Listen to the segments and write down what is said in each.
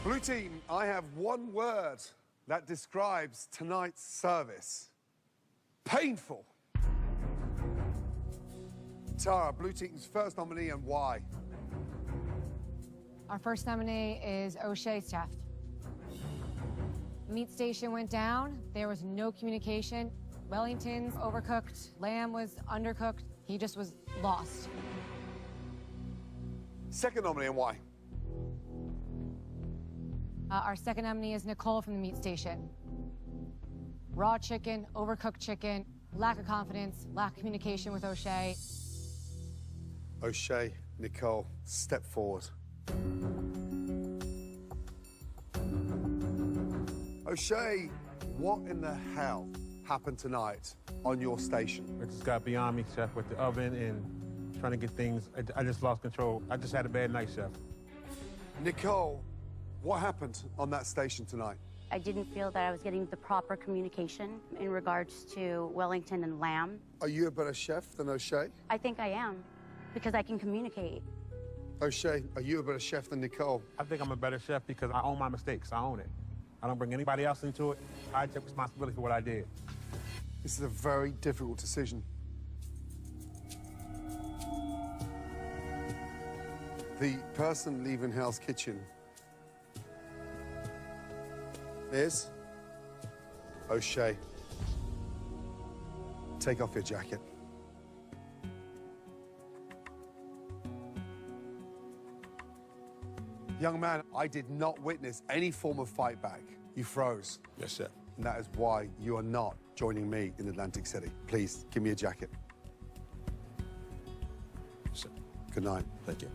Blue team, I have one word that describes tonight's service. Painful. Tara, Blue team's first nominee and why? Our first nominee is O'Shea Steph. Meat station went down. There was no communication. Wellington's overcooked. Lamb was undercooked. He just was lost. Second nominee and why? Our second nominee is Nicole from the meat station. Raw chicken, overcooked chicken, lack of confidence, lack of communication with O'Shea. O'Shea, Nicole, step forward. O'Shea, what in the hell happened tonight on your station? It just got beyond me, Chef, with the oven and trying to get things. I just lost control. I just had a bad night, Chef. Nicole, what happened on that station tonight? I didn't feel that I was getting the proper communication in regards to Wellington and Lamb. Are you a better chef than O'Shea? I think I am, because I can communicate. O'Shea, are you a better chef than Nicole? I think I'm a better chef because I own my mistakes. I own it. I don't bring anybody else into it. I take responsibility for what I did. This is a very difficult decision. The person leaving Hell's Kitchen is O'Shea. Take off your jacket. Young man, I did not witness any form of fight back. You froze. Yes, Chef. And that is why you are not joining me in Atlantic City. Please, give me a jacket. Yes, sir. Good night. Thank you.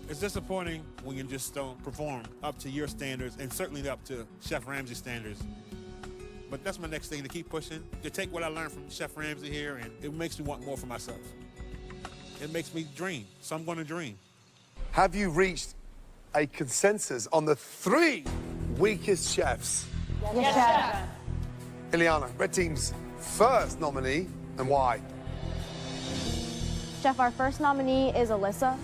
It's disappointing when you just don't perform up to your standards and certainly up to Chef Ramsay's standards. But that's my next thing, to keep pushing, to take what I learned from Chef Ramsay here, and it makes me want more for myself. It makes me dream, so I'm going to dream. Have you reached a consensus on the 3 weakest chefs? Yes, Chef. Ileana, Red Team's first nominee, and why? Chef, our first nominee is Alyssa.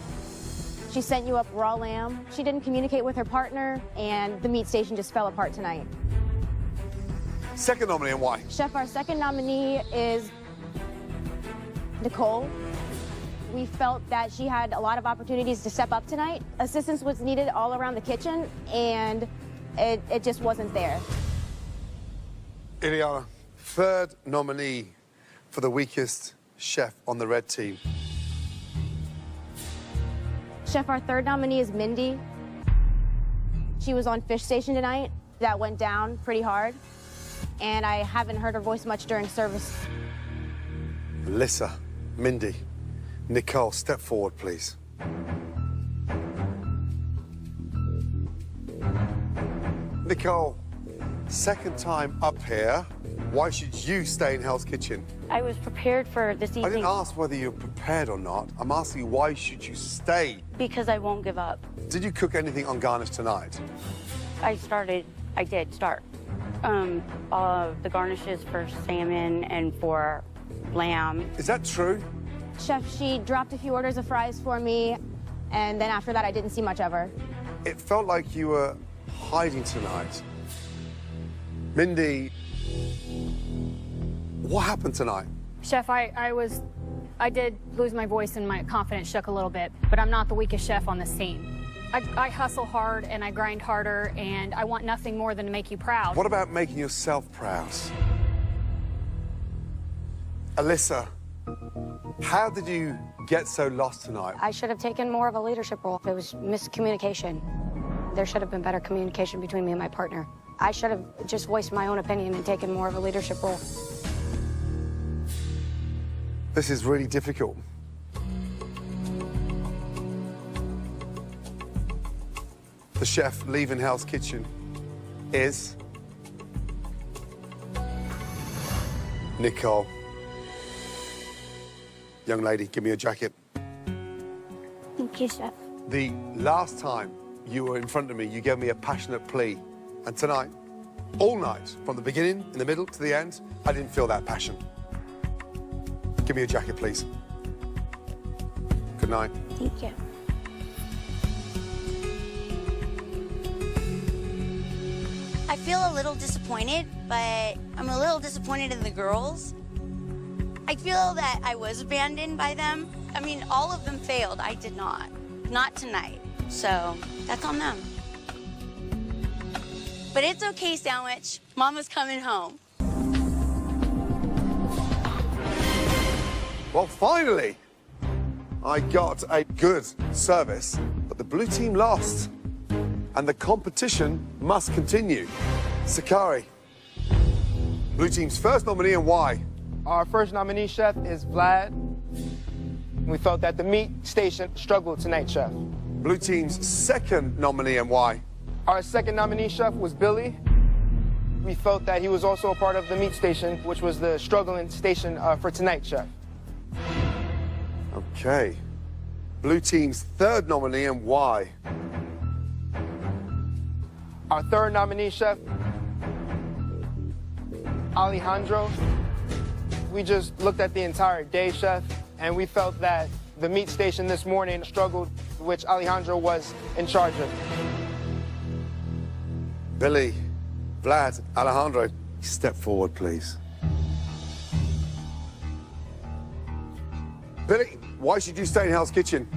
She sent you up raw lamb. She didn't communicate with her partner, and the meat station just fell apart tonight. Second nominee, and why? Chef, our second nominee is Nicole. We felt that she had a lot of opportunities to step up tonight. Assistance was needed all around the kitchen, and it just wasn't there. Ileana, third nominee for the weakest chef on the Red Team. Chef, our third nominee is Mindy. She was on Fish Station tonight. That went down pretty hard, and I haven't heard her voice much during service. Alyssa, Mindy, Nicole, step forward, please. Nicole, second time up here. Why should you stay in Hell's Kitchen? I was prepared for this evening. I didn't ask whether you're prepared or not. I'm asking you, why should you stay? Because I won't give up. Did you cook anything on garnish tonight? I did start. All of the garnishes for salmon and for lamb. Is that true? Chef, she dropped a few orders of fries for me, and then after that, I didn't see much of her. It felt like you were hiding tonight. Mindy, what happened tonight? Chef, I did lose my voice and my confidence shook a little bit, but I'm not the weakest chef on this team. I hustle hard and I grind harder, and I want nothing more than to make you proud. What about making yourself proud? Alyssa, how did you get so lost tonight? I should have taken more of a leadership role. It was miscommunication. There should have been better communication between me and my partner. I should have just voiced my own opinion and taken more of a leadership role. This is really difficult. The chef leaving Hell's Kitchen is Nicole. Young lady, give me a jacket. Thank you, Chef. The last time you were in front of me, you gave me a passionate plea. And tonight, all night, from the beginning, in the middle, to the end, I didn't feel that passion. Give me a jacket, please. Good night. Thank you. I feel a little disappointed, but I'm a little disappointed in the girls. I feel that I was abandoned by them. I mean, all of them failed. I did not. Not tonight. So that's on them. But it's okay, Sandwich. Mama's coming home. Well, finally, I got a good service, but the blue team lost. And the competition must continue. Sakari, blue team's first nominee and why? Our first nominee, Chef, is Vlad. We felt that the meat station struggled tonight, Chef. Blue team's second nominee and why? Our second nominee, Chef, was Billy. We felt that he was also a part of the meat station, which was the struggling station for tonight, Chef. Okay. Blue team's third nominee and why? Our third nominee, Chef, Alejandro. We just looked at the entire day, Chef, and we felt that the meat station this morning struggled, which Alejandro was in charge of. Billy, Vlad, Alejandro, step forward, please. Billy, why should you stay in Hell's Kitchen?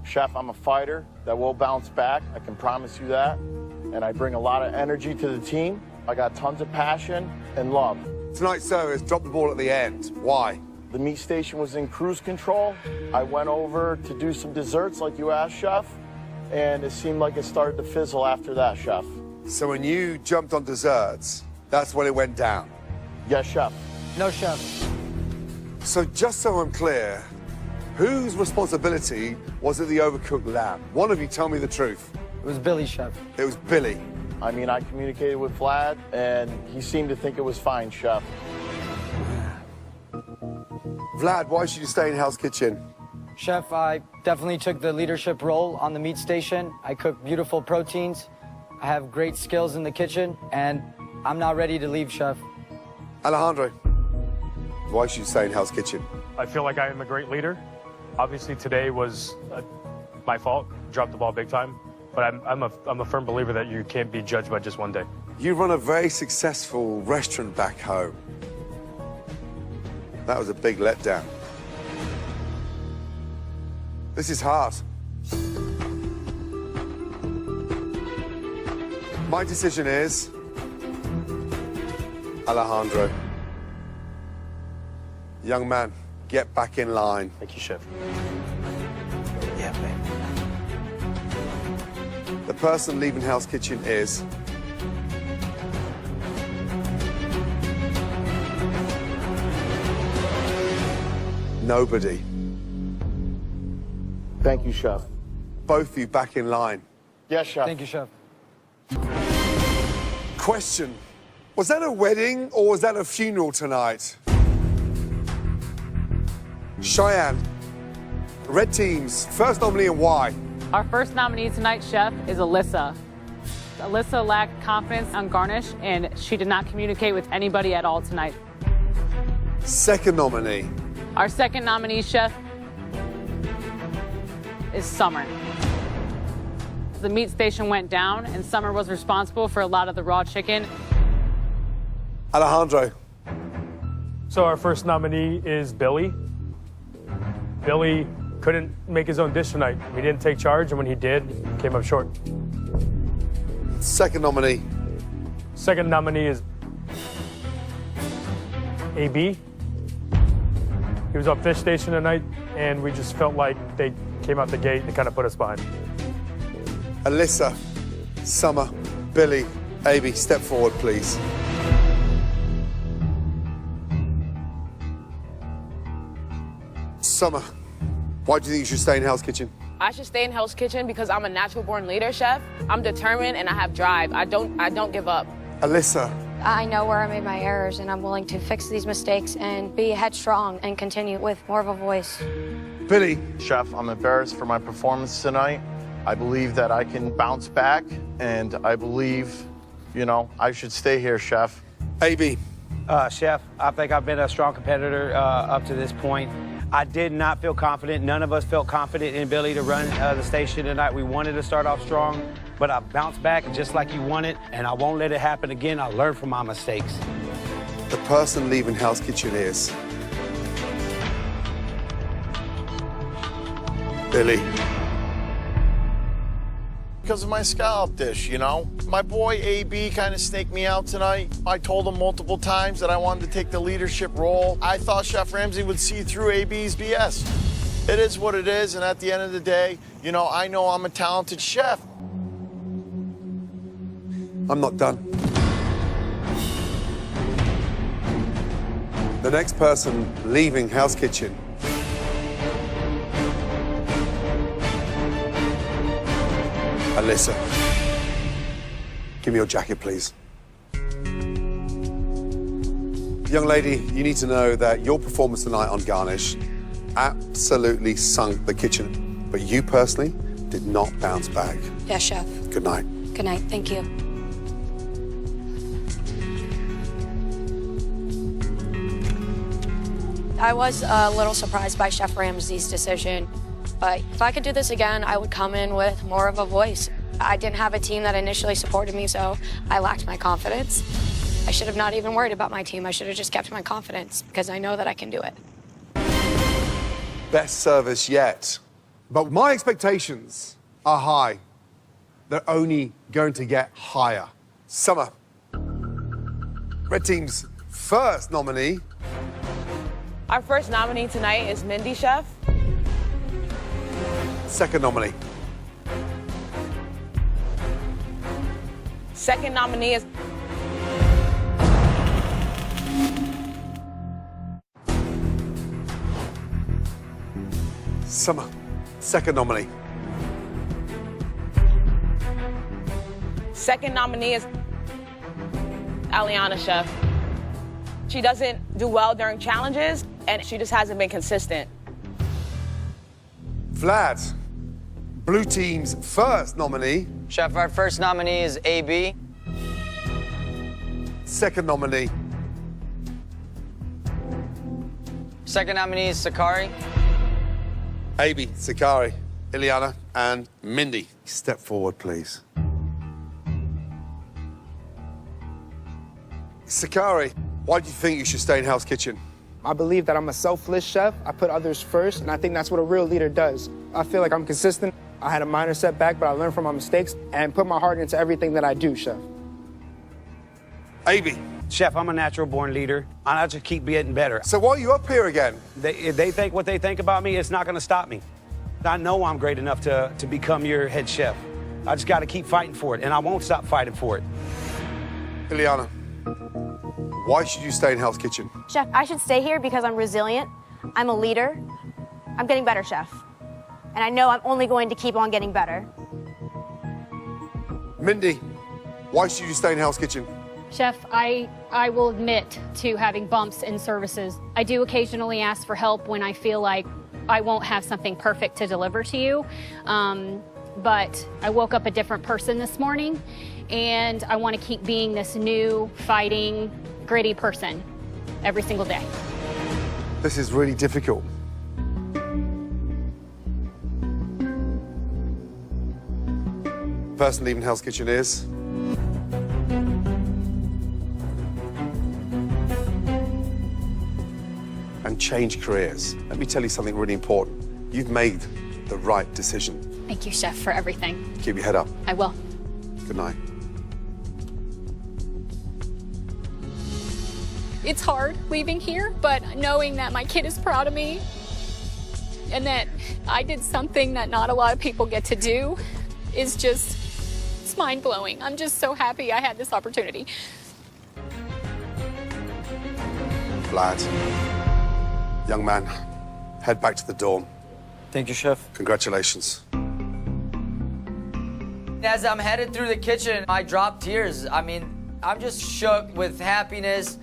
Chef, I'm a fighter that will bounce back. I can promise you that. And I bring a lot of energy to the team. I got tons of passion and love. Tonight's service dropped the ball at the end. Why? The meat station was in cruise control. I went over to do some desserts like you asked, Chef, and it seemed like it started to fizzle after that, Chef. So when you jumped on desserts, that's when it went down? Yes, Chef. No, Chef. So just so I'm clear, whose responsibility was it the overcooked lamb? One of you tell me the truth. It was Billy, Chef. It was Billy. I mean, I communicated with Vlad, and he seemed to think it was fine, Chef. Vlad, why should you stay in Hell's Kitchen? Chef, I definitely took the leadership role on the meat station. I cook beautiful proteins. I have great skills in the kitchen, and I'm not ready to leave, Chef. Alejandro, why should you stay in Hell's Kitchen? I feel like I am a great leader. Obviously, today was my fault. Dropped the ball big time. But I'm a firm believer that you can't be judged by just one day. You run a very successful restaurant back home. That was a big letdown. This is hard. My decision is Alejandro. Young man, get back in line. Thank you, Chef. Yeah, man. The person leaving Hell's Kitchen is nobody. Thank you, Chef. Both of you back in line. Yes, Chef. Thank you, Chef. Question, was that a wedding or was that a funeral tonight? Cheyenne, red team's first nominee and why? Our first nominee tonight, Chef, is Alyssa. Alyssa lacked confidence on garnish, and she did not communicate with anybody at all tonight. Second nominee. Our second nominee, Chef, is Summer. The meat station went down, and Summer was responsible for a lot of the raw chicken. Alejandro. So our first nominee is Billy. Billy couldn't make his own dish tonight. He didn't take charge, and when he did, he came up short. Second nominee. Second nominee is AB. He was on fish station tonight, and we just felt like they came out the gate and kind of put us behind. Alyssa, Summer, Billy, AB, step forward, please. Summer, why do you think you should stay in Hell's Kitchen? I should stay in Hell's Kitchen because I'm a natural-born leader, Chef. I'm determined and I have drive. I don't give up. Alyssa. I know where I made my errors, and I'm willing to fix these mistakes and be headstrong and continue with more of a voice. Billy. Chef, I'm embarrassed for my performance tonight. I believe that I can bounce back, and I believe, I should stay here, Chef. AB. Chef, I think I've been a strong competitor up to this point. I did not feel confident. None of us felt confident in Billy to run the station tonight. We wanted to start off strong, but I bounced back just like you wanted, and I won't let it happen again. I learned from my mistakes. The person leaving Hell's Kitchen is Billy. Because of my scallop dish, you know? My boy AB kind of staked me out tonight. I told him multiple times that I wanted to take the leadership role. I thought Chef Ramsay would see through AB's BS. It is what it is, and at the end of the day, you know I'm a talented chef. I'm not done. The next person leaving Hell's Kitchen Alyssa. Give me your jacket, please. Young lady, you need to know that your performance tonight on Garnish absolutely sunk the kitchen. But you personally did not bounce back. Yes, Chef. Good night. Good night. Thank you. I was a little surprised by Chef Ramsay's decision, but if I could do this again, I would come in with more of a voice. I didn't have a team that initially supported me, so I lacked my confidence. I should have not even worried about my team. I should have just kept my confidence because I know that I can do it. Best service yet. But my expectations are high. They're only going to get higher. Summer. Red Team's first nominee. Our first nominee tonight is Mindy, Chef. Second nominee. Second nominee is Summer. Second nominee. Second nominee is Eliana, Chef. She doesn't do well during challenges, and she just hasn't been consistent. Vlad. Blue Team's first nominee. Chef, our first nominee is AB. Second nominee. Second nominee is Sakari. AB, Sakari, Ileana, and Mindy. Step forward, please. Sakari, why do you think you should stay in Hell's Kitchen? I believe that I'm a selfless chef. I put others first, and I think that's what a real leader does. I feel like I'm consistent. I had a minor setback, but I learned from my mistakes and put my heart into everything that I do, Chef. AB. Chef, I'm a natural-born leader. I just keep getting better. So why are you up here again? If they think what they think about me, it's not going to stop me. I know I'm great enough to become your head chef. I just got to keep fighting for it, and I won't stop fighting for it. Ileana, why should you stay in Hell's Kitchen? Chef, I should stay here because I'm resilient. I'm a leader. I'm getting better, Chef. And I know I'm only going to keep on getting better. Mindy, why should you stay in Hell's Kitchen? Chef, I will admit to having bumps in services. I do occasionally ask for help when I feel like I won't have something perfect to deliver to you. But I woke up a different person this morning, and I want to keep being this new, fighting, gritty person every single day. This is really difficult. Person leaving Hell's Kitchen is... and change careers. Let me tell you something really important. You've made the right decision. Thank you, Chef, for everything. Keep your head up. I will. Good night. It's hard leaving here, but knowing that my kid is proud of me and that I did something that not a lot of people get to do is just, it's mind-blowing. I'm just so happy I had this opportunity. Vlad, young man, head back to the dorm. Thank you, Chef. Congratulations. As I'm headed through the kitchen, I dropped tears. I mean, I'm just shook with happiness.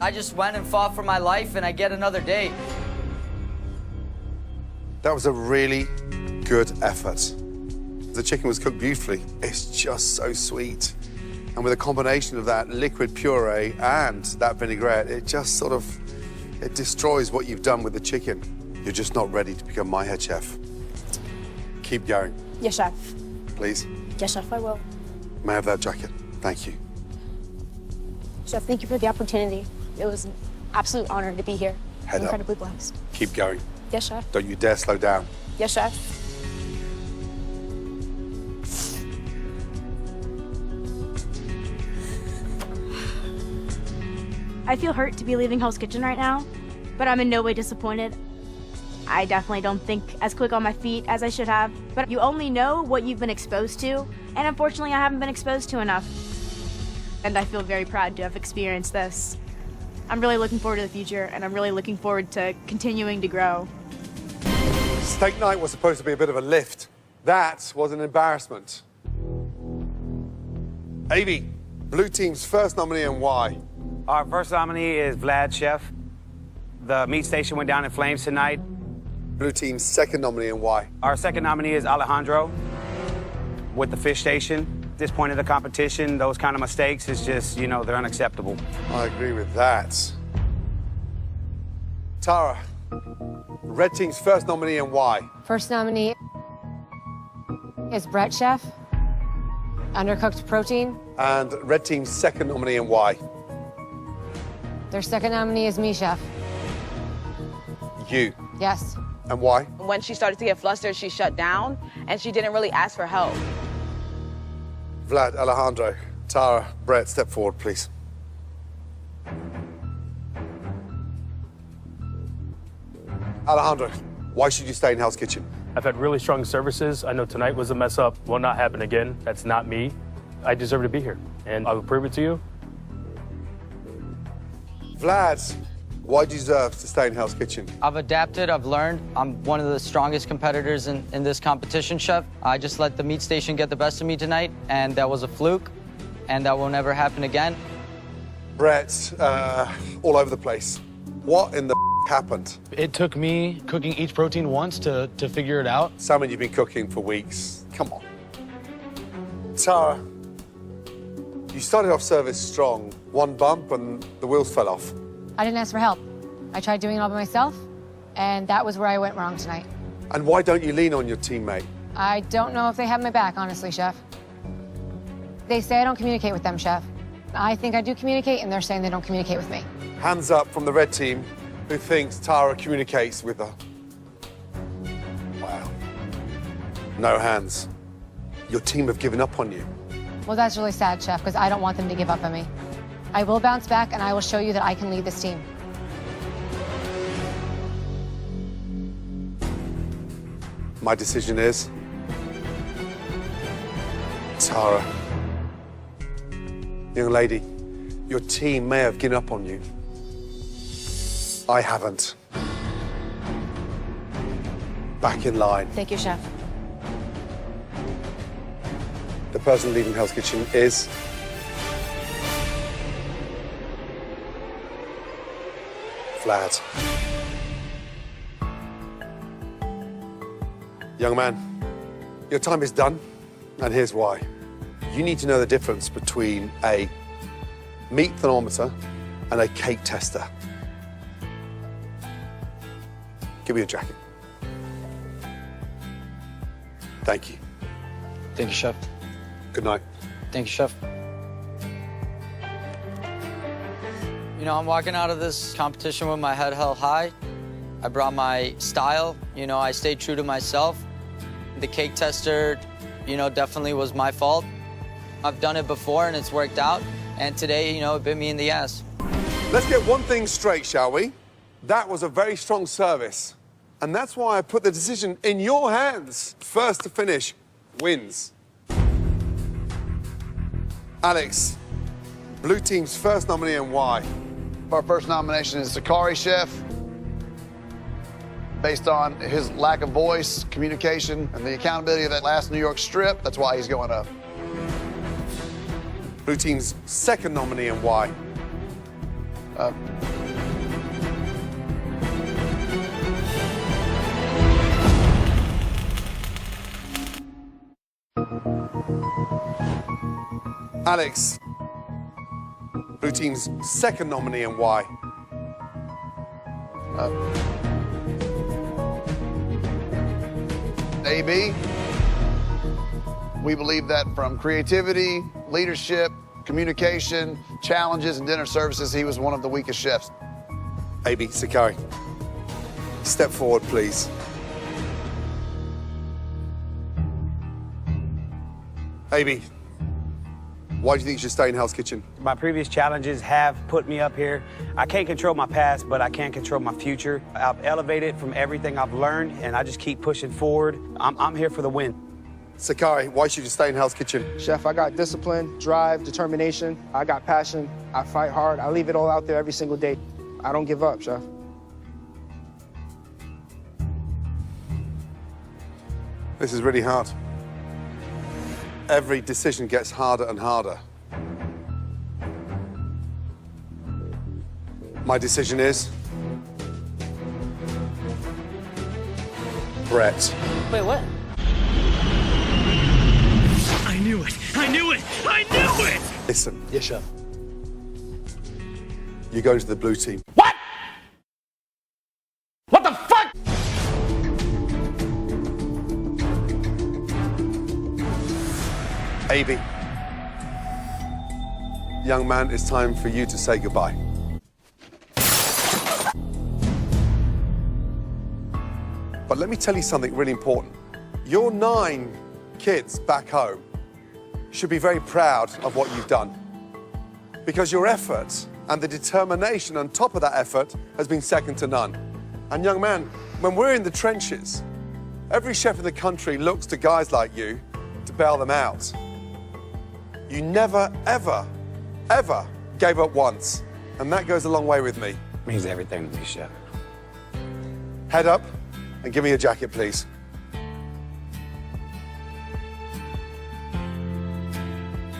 I just went and fought for my life, and I get another day. That was a really good effort. The chicken was cooked beautifully. It's just so sweet. And with a combination of that liquid puree and that vinaigrette, it just sort of, it destroys what you've done with the chicken. You're just not ready to become my head chef. Keep going, Yes, chef. please. Yes, chef, I will. May I have that jacket? Thank you. Chef, thank you for the opportunity. It was an absolute honor to be here. Head up. Incredibly blessed. Keep going. Yes, chef. Don't you dare slow down. Yes, chef. I feel hurt to be leaving Hell's Kitchen right now, but I'm in no way disappointed. I definitely don't think as quick on my feet as I should have, but you only know what you've been exposed to, and unfortunately I haven't been exposed to enough. And I feel very proud to have experienced this. I'm really looking forward to the future, and I'm really looking forward to continuing to grow. Steak night was supposed to be a bit of a lift. That was an embarrassment. Avi, blue team's first nominee and why? Our first nominee is Vlad, chef. The meat station went down in flames tonight. Blue team's second nominee and why? Our second nominee is Alejandro with the fish station. At this point of the competition, those kind of mistakes is just, you know, they're unacceptable. I agree with that. Tara, red team's first nominee and why? First nominee is Brett, chef. Undercooked protein. And red team's second nominee and why? Their second nominee is me, chef. You. Yes. And why? When she started to get flustered, she shut down, and she didn't really ask for help. Vlad, Alejandro, Tara, Brett, step forward, please. Alejandro, why should you stay in Hell's Kitchen? I've had really strong services. I know tonight was a mess up. Will not happen again. That's not me. I deserve to be here, and I will prove it to you. Vlad, why do you deserve to stay in Hell's Kitchen? I've adapted, I've learned. I'm one of the strongest competitors in this competition, chef. I just let the meat station get the best of me tonight, and that was a fluke, and that will never happen again. Brett, all over the place. What in the happened? It took me cooking each protein once to figure it out. Salmon, you've been cooking for weeks. Come on. Tara, you started off service strong. One bump and the wheels fell off. I didn't ask for help. I tried doing it all by myself, and that was where I went wrong tonight. And why don't you lean on your teammate? I don't know if they have my back, honestly, chef. They say I don't communicate with them, chef. I think I do communicate, and they're saying they don't communicate with me. Hands up from the red team who thinks Tara communicates with her. Wow. No hands. Your team have given up on you. Well, that's really sad, chef, because I don't want them to give up on me. I will bounce back, and I will show you that I can lead this team. My decision is Tara. Young lady, your team may have given up on you. I haven't. Back in line. Thank you, chef. The person leading Hell's Kitchen is Vlad. Young man, your time is done, and here's why. You need to know the difference between a meat thermometer and a cake tester. Give me your jacket. Thank you. Thank you, chef. Good night. Thank you, chef. You know, I'm walking out of this competition with my head held high. I brought my style. You know, I stayed true to myself. The cake tester, you know, definitely was my fault. I've done it before and it's worked out. And today, you know, it bit me in the ass. Let's get one thing straight, shall we? That was a very strong service. And that's why I put the decision in your hands. First to finish wins. Alex, blue team's first nominee and why? Our first nomination is Sakari Chef. Based on his lack of voice, communication, and the accountability of that last New York strip, that's why he's going up. Blue team's second nominee and why? Alex, blue team's second nominee and why? AB. We believe that from creativity, leadership, communication, challenges, and dinner services, he was one of the weakest chefs. AB, Sakari, step forward, please. AB, why do you think you should stay in Hell's Kitchen? My previous challenges have put me up here. I can't control my past, but I can control my future. I've elevated from everything I've learned, and I just keep pushing forward. I'm here for the win. Sakari, why should you stay in Hell's Kitchen? Chef, I got discipline, drive, determination. I got passion. I fight hard. I leave it all out there every single day. I don't give up, Chef. This is really hard. Every decision gets harder and harder. My decision is Brett. Wait, what? I knew it! I knew it! I knew it! Listen. Yes, chef. You're going to the blue team. What? What the fuck? AB. Young man, it's time for you to say goodbye. But let me tell you something really important. Your 9 kids back home should be very proud of what you've done. Because your effort and the determination on top of that effort has been second to none. And young man, when we're in the trenches, every chef in the country looks to guys like you to bail them out. You never, ever, ever gave up once. And that goes a long way with me. Means everything to me, Chef. Head up and give me your jacket, please.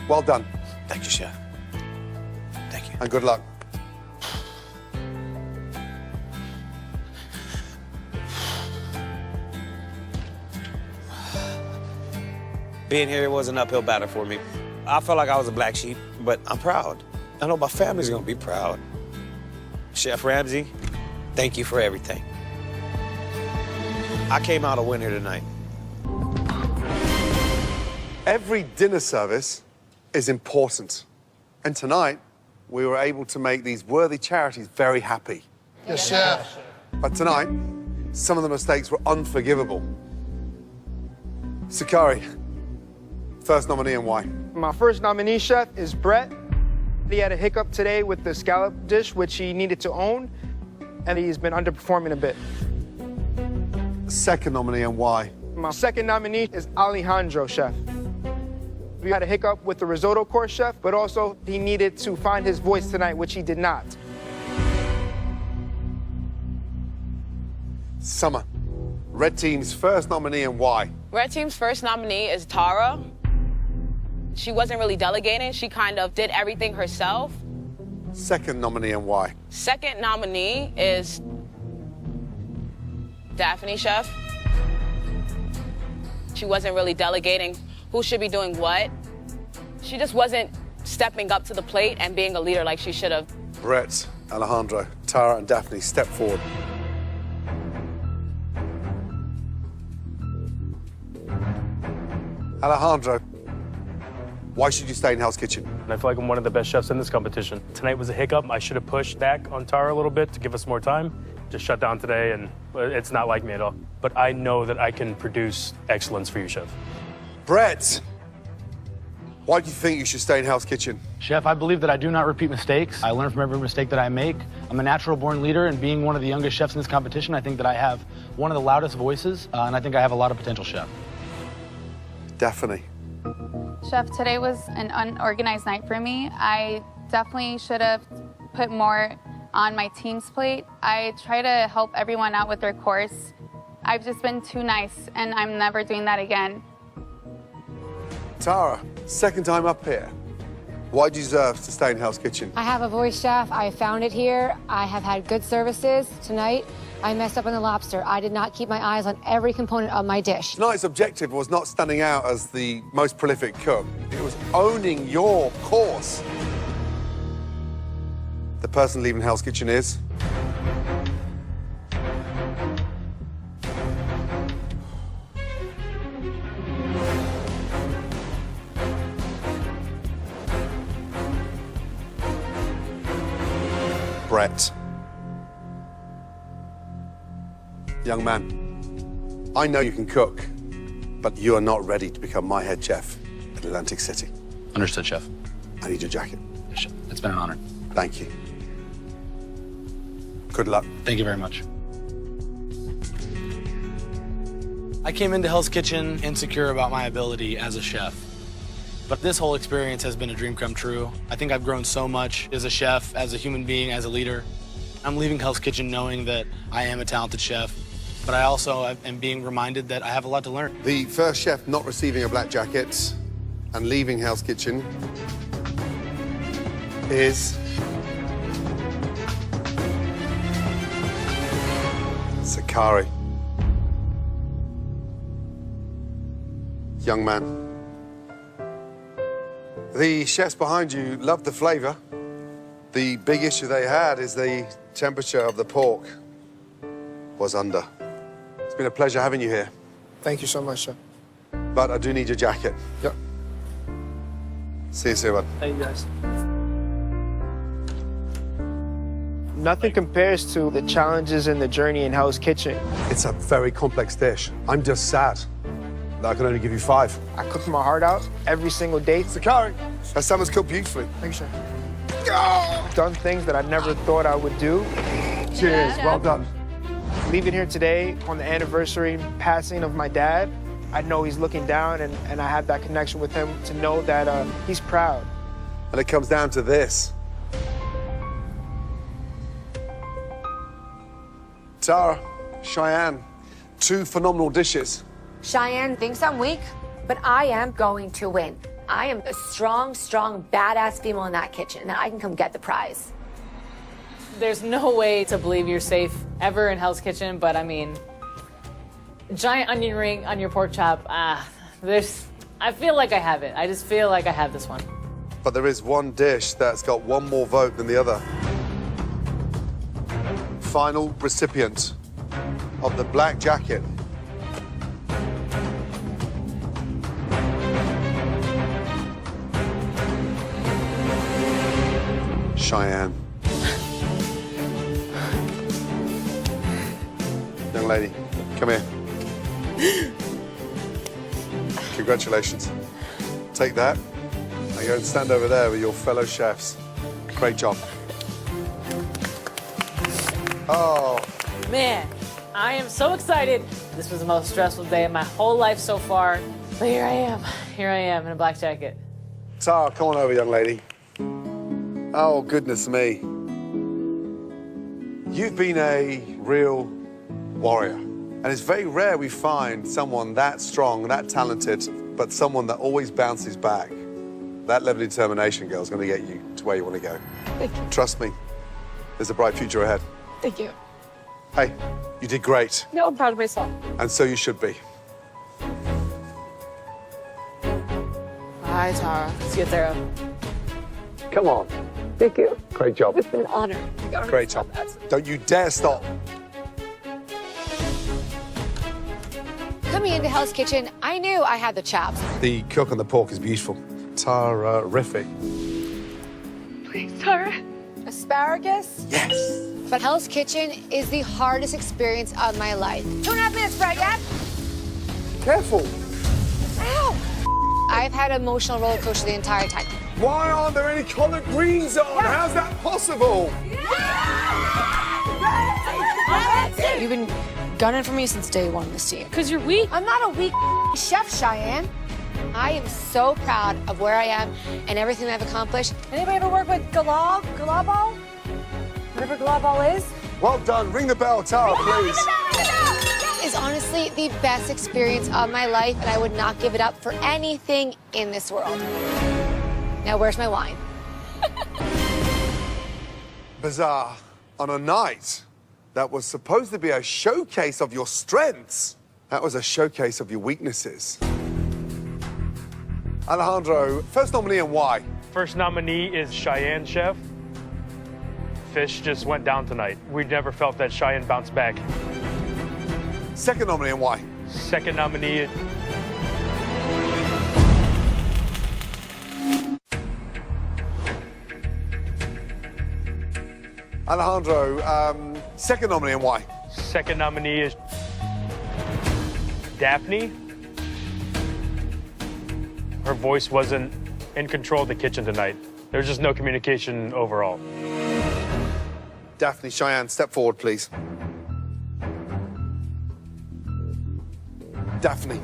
Well done. Thank you, Chef. Thank you. And good luck. Being here was an uphill battle for me. I felt like I was a black sheep, but I'm proud. I know my family's gonna be proud. Chef Ramsay, thank you for everything. I came out a winner tonight. Every dinner service is important. And tonight, we were able to make these worthy charities very happy. Yes, chef. But tonight, some of the mistakes were unforgivable. Sakari, first nominee and why? My first nominee, Chef, is Brett. He had a hiccup today with the scallop dish, which he needed to own, and he's been underperforming a bit. Second nominee and why? My second nominee is Alejandro, Chef. We had a hiccup with the risotto course, Chef, but also he needed to find his voice tonight, which he did not. Summer, red team's first nominee and why? Red team's first nominee is Tara. She wasn't really delegating. She kind of did everything herself. Second nominee and why? Second nominee is Daphne, Chef. She wasn't really delegating who should be doing what. She just wasn't stepping up to the plate and being a leader like she should have. Brett, Alejandro, Tara, and Daphne, step forward. Alejandro, why should you stay in Hell's Kitchen? And I feel like I'm one of the best chefs in this competition. Tonight was a hiccup. I should have pushed back on Tara a little bit to give us more time. Just shut down today, and it's not like me at all. But I know that I can produce excellence for you, Chef. Brett, why do you think you should stay in Hell's Kitchen? Chef, I believe that I do not repeat mistakes. I learn from every mistake that I make. I'm a natural-born leader, and being one of the youngest chefs in this competition, I think that I have one of the loudest voices, and I think I have a lot of potential, Chef. Daphne. Chef, today was an unorganized night for me. I definitely should have put more on my team's plate. I try to help everyone out with their course. I've just been too nice, and I'm never doing that again. Tara, second time up here. Why do you deserve to stay in Hell's Kitchen? I have a voice, Chef. I found it here. I have had good services. Tonight, I messed up on the lobster. I did not keep my eyes on every component of my dish. Tonight's objective was not standing out as the most prolific cook. It was owning your course. The person leaving Hell's Kitchen is... threat. Young man, I know you can cook, but you are not ready to become my head chef at Atlantic City. Understood, Chef. I need your jacket. It's been an honor. Thank you. Good luck. Thank you very much. I came into Hell's Kitchen insecure about my ability as a chef. But this whole experience has been a dream come true. I think I've grown so much as a chef, as a human being, as a leader. I'm leaving Hell's Kitchen knowing that I am a talented chef, but I also am being reminded that I have a lot to learn. The first chef not receiving a black jacket and leaving Hell's Kitchen is Sakari. Young man. The chefs behind you love the flavor. The big issue they had is the temperature of the pork was under. It's been a pleasure having you here. Thank you so much, Chef. But I do need your jacket. Yep. See you soon, bud. Thank you, guys. Nothing compares to the challenges and the journey in Hell's Kitchen. It's a very complex dish. I'm just sad that I can only give you 5. I cook my heart out every single day. Sakari, that salmon's cooked beautifully. Thank you, Chef. Done things that I never thought I would do. Cheers, well done. Leaving here today on the anniversary passing of my dad, I know he's looking down and I have that connection with him to know that he's proud. And it comes down to this. Tara, Cheyenne, 2 phenomenal dishes. Cheyenne thinks I'm weak, but I am going to win. I am a strong, badass female in that kitchen, and I can come get the prize. There's no way to believe you're safe ever in Hell's Kitchen, but I mean, giant onion ring on your pork chop, I feel like I have it. I just feel like I have this one. But there is one dish that's got one more vote than the other. Final recipient of the black jacket. Cheyenne. Young lady, come here. Congratulations. Take that and go and stand over there with your fellow chefs. Great job. Oh. Man, I am so excited. This was the most stressful day of my whole life so far. But here I am in a black jacket. Tara, come on over, young lady. Oh, goodness me. You've been a real warrior. And it's very rare we find someone that strong, that talented, but someone that always bounces back. That level of determination, girl, is going to get you to where you want to go. Thank you. Trust me, there's a bright future ahead. Thank you. Hey, you did great. No, I'm proud of myself. And so you should be. Hi, Tara. Let's get there. Come on. Thank you. Great job. It's been an honor. Great job. Don't you dare stop. Coming into Hell's Kitchen, I knew I had the chops. The cook on the pork is beautiful. Terrific. Please, Tara. Asparagus? Yes. But Hell's Kitchen is the hardest experience of my life. 2.5 minutes, Brett, yeah? Careful. Ow! I've had an emotional roller coaster the entire time. Why aren't there any collard greens on? Yeah. How's that possible? You've been gunning for me since day one this year. Because you're weak. I'm not a weak chef, Cheyenne. I am so proud of where I am and everything I've accomplished. Anybody ever work with Galabal? Whatever Galabal is? Well done. Ring the bell, Tara, please. Is honestly the best experience of my life, and I would not give it up for anything in this world. Now, where's my wine? Bizarre. On a night that was supposed to be a showcase of your strengths, that was a showcase of your weaknesses. Alejandro, first nominee and why? First nominee is Cheyenne, chef. Fish just went down tonight. We never felt that Cheyenne bounced back. Second nominee and why? Second nominee. Alejandro, second nominee and why? Second nominee is Daphne. Her voice wasn't in control of the kitchen tonight. There was just no communication overall. Daphne, Cheyenne, step forward, please. Daphne,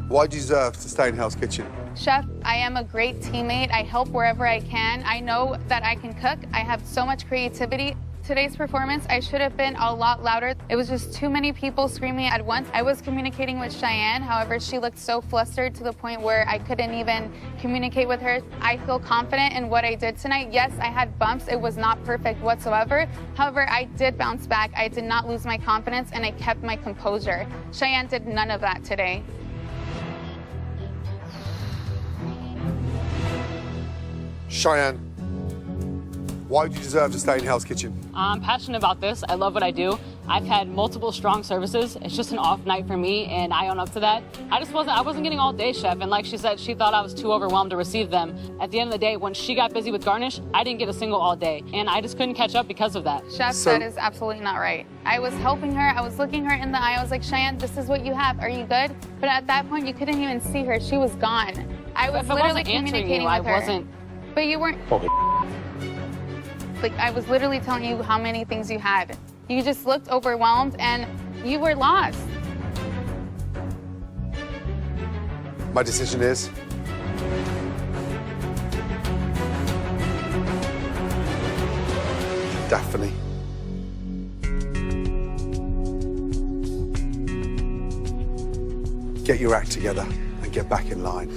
why do you deserve to stay in Hell's Kitchen? Chef, I am a great teammate. I help wherever I can. I know that I can cook. I have so much creativity. Today's performance, I should have been a lot louder. It was just too many people screaming at once. I was communicating with Cheyenne, however, she looked so flustered to the point where I couldn't even communicate with her. I feel confident in what I did tonight. Yes, I had bumps. It was not perfect whatsoever. However, I did bounce back. I did not lose my confidence, and I kept my composure. Cheyenne did none of that today. Cheyenne, why do you deserve to stay in Hell's Kitchen? I'm passionate about this. I love what I do. I've had multiple strong services. It's just an off night for me, and I own up to that. I wasn't getting all day, Chef, and like she said, she thought I was too overwhelmed to receive them. At the end of the day, when she got busy with garnish, I didn't get a single all day, and I just couldn't catch up because of that. Chef, that is absolutely not right. I was helping her. I was looking her in the eye. I was like, Cheyenne, this is what you have. Are you good? But at that point, you couldn't even see her. She was gone. I was literally communicating with her. But you weren't. Like, I was literally telling you how many things you had. You just looked overwhelmed and you were lost. My decision is Daphne. Get your act together and get back in line.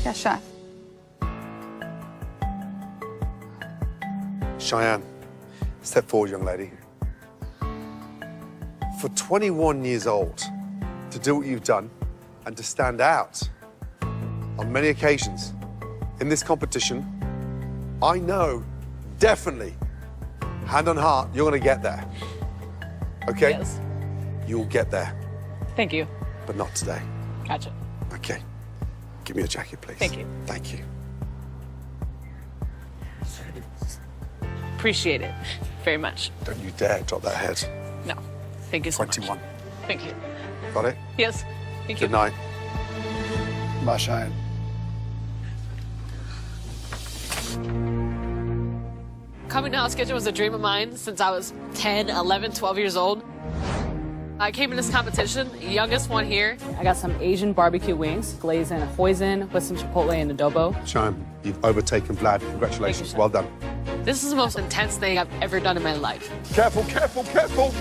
Yes, Chef. Cheyenne, step forward, young lady. For 21 years old, to do what you've done and to stand out on many occasions in this competition, I know, definitely, hand on heart, you're gonna get there. Okay? Yes. You'll get there. Thank you. But not today. Gotcha. Okay. Give me your jacket, please. Thank you. Thank you. Appreciate it very much. Don't you dare drop that head. No. Thank you so much. 21. Thank you. Got it? Yes. Thank you. Good night. Bye, Cheyenne. Coming to Hell's Kitchen was a dream of mine since I was 10, 11, 12 years old. I came in this competition, youngest one here. I got some Asian barbecue wings, glazed in hoisin with some chipotle and adobo. Cheyenne, you've overtaken Vlad. Congratulations. Well done. This is the most intense thing I've ever done in my life. Careful, careful, careful.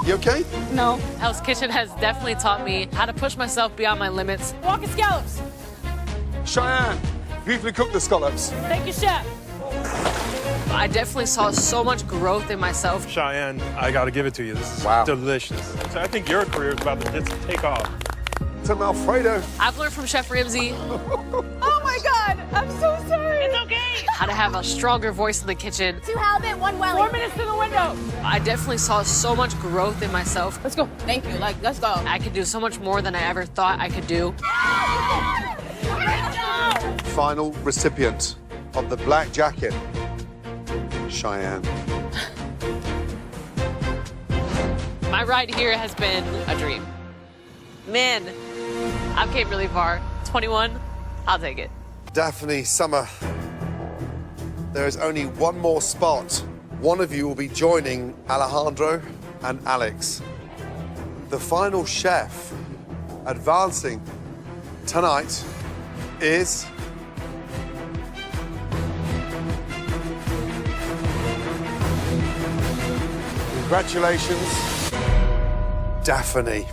You okay? No. Hell's Kitchen has definitely taught me how to push myself beyond my limits. Walking scallops. Cheyenne, beautifully cooked the scallops. Thank you, Chef. I definitely saw so much growth in myself. Cheyenne, I gotta give it to you. This is delicious. So I think your career is about to just take off. Some Alfredo. I've learned from Chef Ramsay. Oh my God, I'm so sorry. It's okay. How to have a stronger voice in the kitchen. 2 halibut, 1 welly. 4 minutes to the window. I definitely saw so much growth in myself. Let's go. Thank you, let's go. I could do so much more than I ever thought I could do. Final recipient of the black jacket, Cheyenne. My ride here has been a dream. Man, I've came really far. 21, I'll take it. Daphne, Summer, there is only one more spot. One of you will be joining Alejandro and Alex. The final chef advancing tonight is congratulations, Daphne.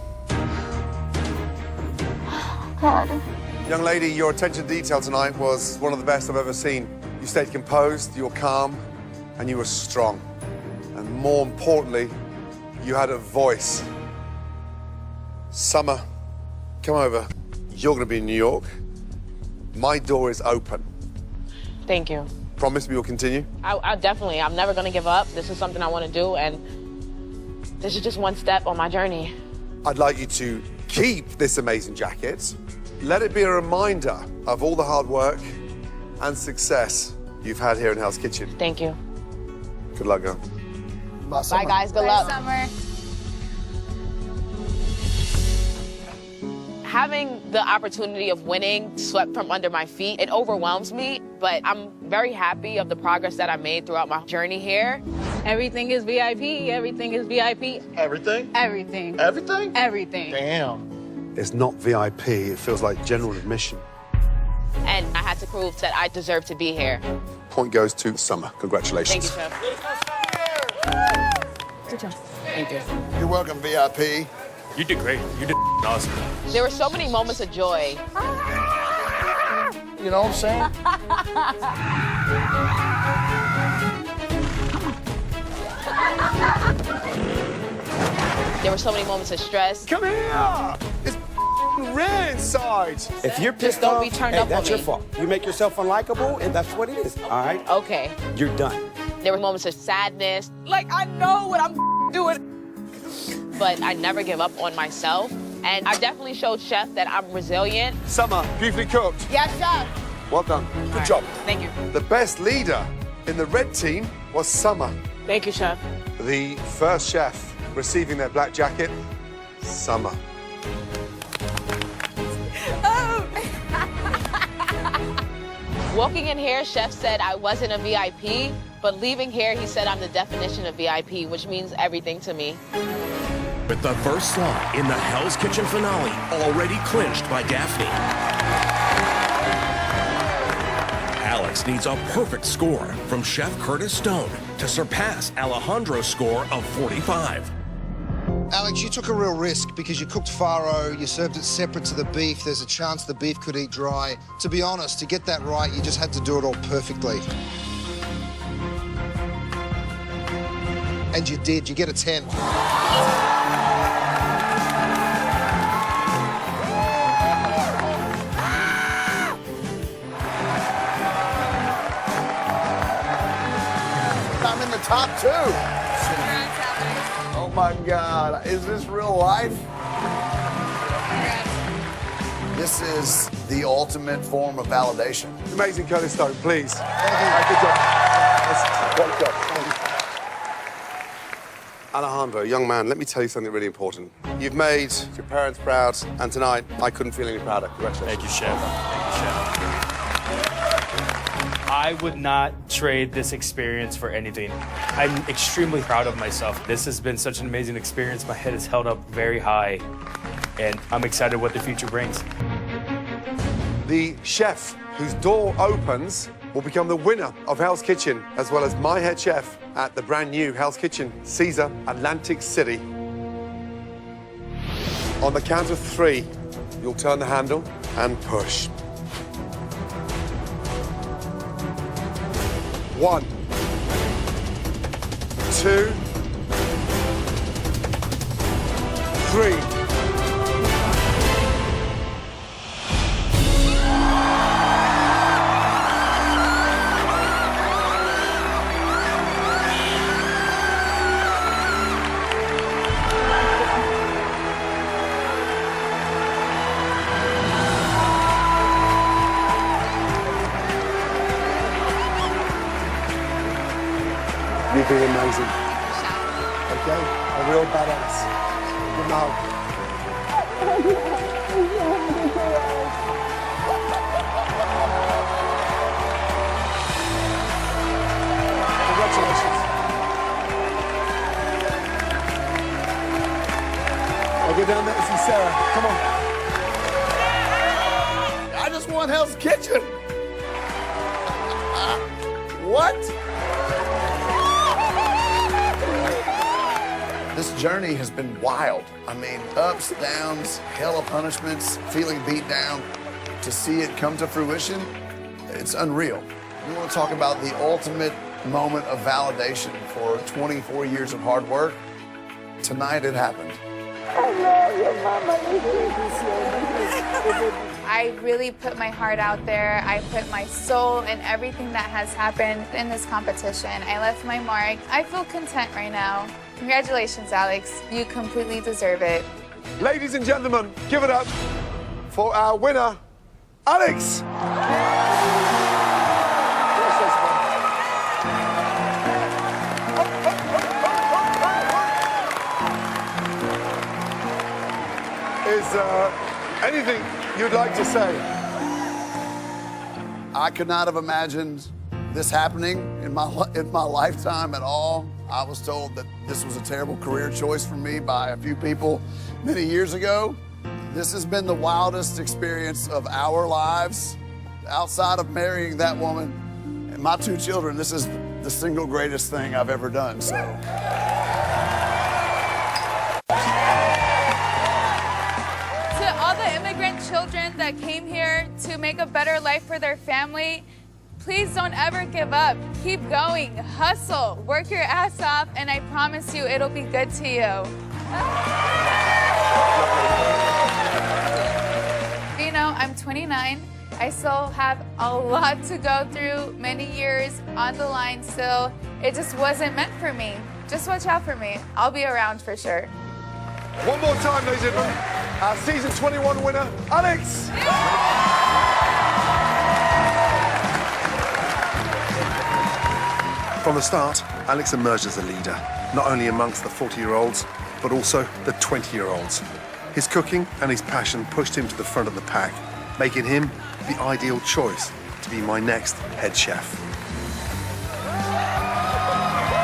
God. Young lady, your attention to detail tonight was one of the best I've ever seen. You stayed composed, you were calm, and you were strong. And more importantly, you had a voice. Summer, come over. You're gonna be in New York. My door is open. Thank you. Promise me you'll continue? I definitely, I'm never gonna give up. This is something I wanna do, and this is just one step on my journey. I'd like you to keep this amazing jacket. Let it be a reminder of all the hard work and success you've had here in Hell's Kitchen. Thank you. Good luck, girl. Bye, guys. Good luck. Summer. Having the opportunity of winning swept from under my feet, it overwhelms me, but I'm very happy of the progress that I made throughout my journey here. Everything is VIP. Everything is VIP. Everything? Everything. Everything? Everything. Damn. It's not VIP, it feels like general admission. And I had to prove that I deserve to be here. Point goes to Summer. Congratulations. Thank you, Chef. Good job. Thank you. You're welcome, VIP. You did great. You did awesome. There were so many moments of joy. You know what I'm saying? There were so many moments of stress. Come here! It's red inside. If you're pissed don't off, be turned hey, up on that's your me. fault. You make yourself unlikable, and that's what it is, all right? Okay. You're done. There were moments of sadness. Like, I know what I'm doing. But I never give up on myself. And I definitely showed Chef that I'm resilient. Summer, beautifully cooked. Yes, Chef. Well done. Good job. Thank you. The best leader in the red team was Summer. Thank you, Chef. The first chef receiving their black jacket, Summer. Walking in here, Chef said I wasn't a VIP, but leaving here, he said I'm the definition of VIP, which means everything to me. With the first slot in the Hell's Kitchen finale already clinched by Daphne, Alex needs a perfect score from Chef Curtis Stone to surpass Alejandro's score of 45. Alex, you took a real risk because you cooked faro, you served it separate to the beef. There's a chance the beef could eat dry. To be honest, to get that right, you just had to do it all perfectly. And you did. You get a 10. I'm in the top 2. Oh my God, is this real life? This is the ultimate form of validation. Amazing, Curtis Stone, please. Thank you. Good job. Well done. Alejandro, young man, let me tell you something really important. You've made your parents proud, and tonight I couldn't feel any prouder. Congratulations. Thank you, Chef. Thank you, Chef. I would not trade this experience for anything. I'm extremely proud of myself. This has been such an amazing experience. My head is held up very high, and I'm excited what the future brings. The chef whose door opens will become the winner of Hell's Kitchen, as well as my head chef at the brand new Hell's Kitchen, Caesar, Atlantic City. On the count of 3, you'll turn the handle and push. 1, 2, 3. You've been amazing. Okay? A real badass. Good night. Congratulations. I'll go down there and see Sarah. Come on. I just won Hell's Kitchen. What? This journey has been wild. I mean, ups, downs, hell of punishments, feeling beat down. To see it come to fruition, it's unreal. You want to talk about the ultimate moment of validation for 24 years of hard work? Tonight it happened. I really put my heart out there. I put my soul in everything that has happened in this competition. I left my mark. I feel content right now. Congratulations, Alex. You completely deserve it. Ladies and gentlemen, give it up for our winner, Alex. is anything you'd like to say? I could not have imagined this happening in my lifetime at all. I was told that this was a terrible career choice for me by a few people many years ago. This has been the wildest experience of our lives. Outside of marrying that woman and my 2 children, this is the single greatest thing I've ever done, so. To all the immigrant children that came here to make a better life for their family, please don't ever give up. Keep going, hustle, work your ass off, and I promise you it'll be good to you. You know, I'm 29. I still have a lot to go through, many years on the line still. It just wasn't meant for me. Just watch out for me. I'll be around for sure. One more time, ladies and gentlemen, our season 21 winner, Alex. From the start, Alex emerged as a leader, not only amongst the 40-year-olds, but also the 20-year-olds. His cooking and his passion pushed him to the front of the pack, making him the ideal choice to be my next head chef.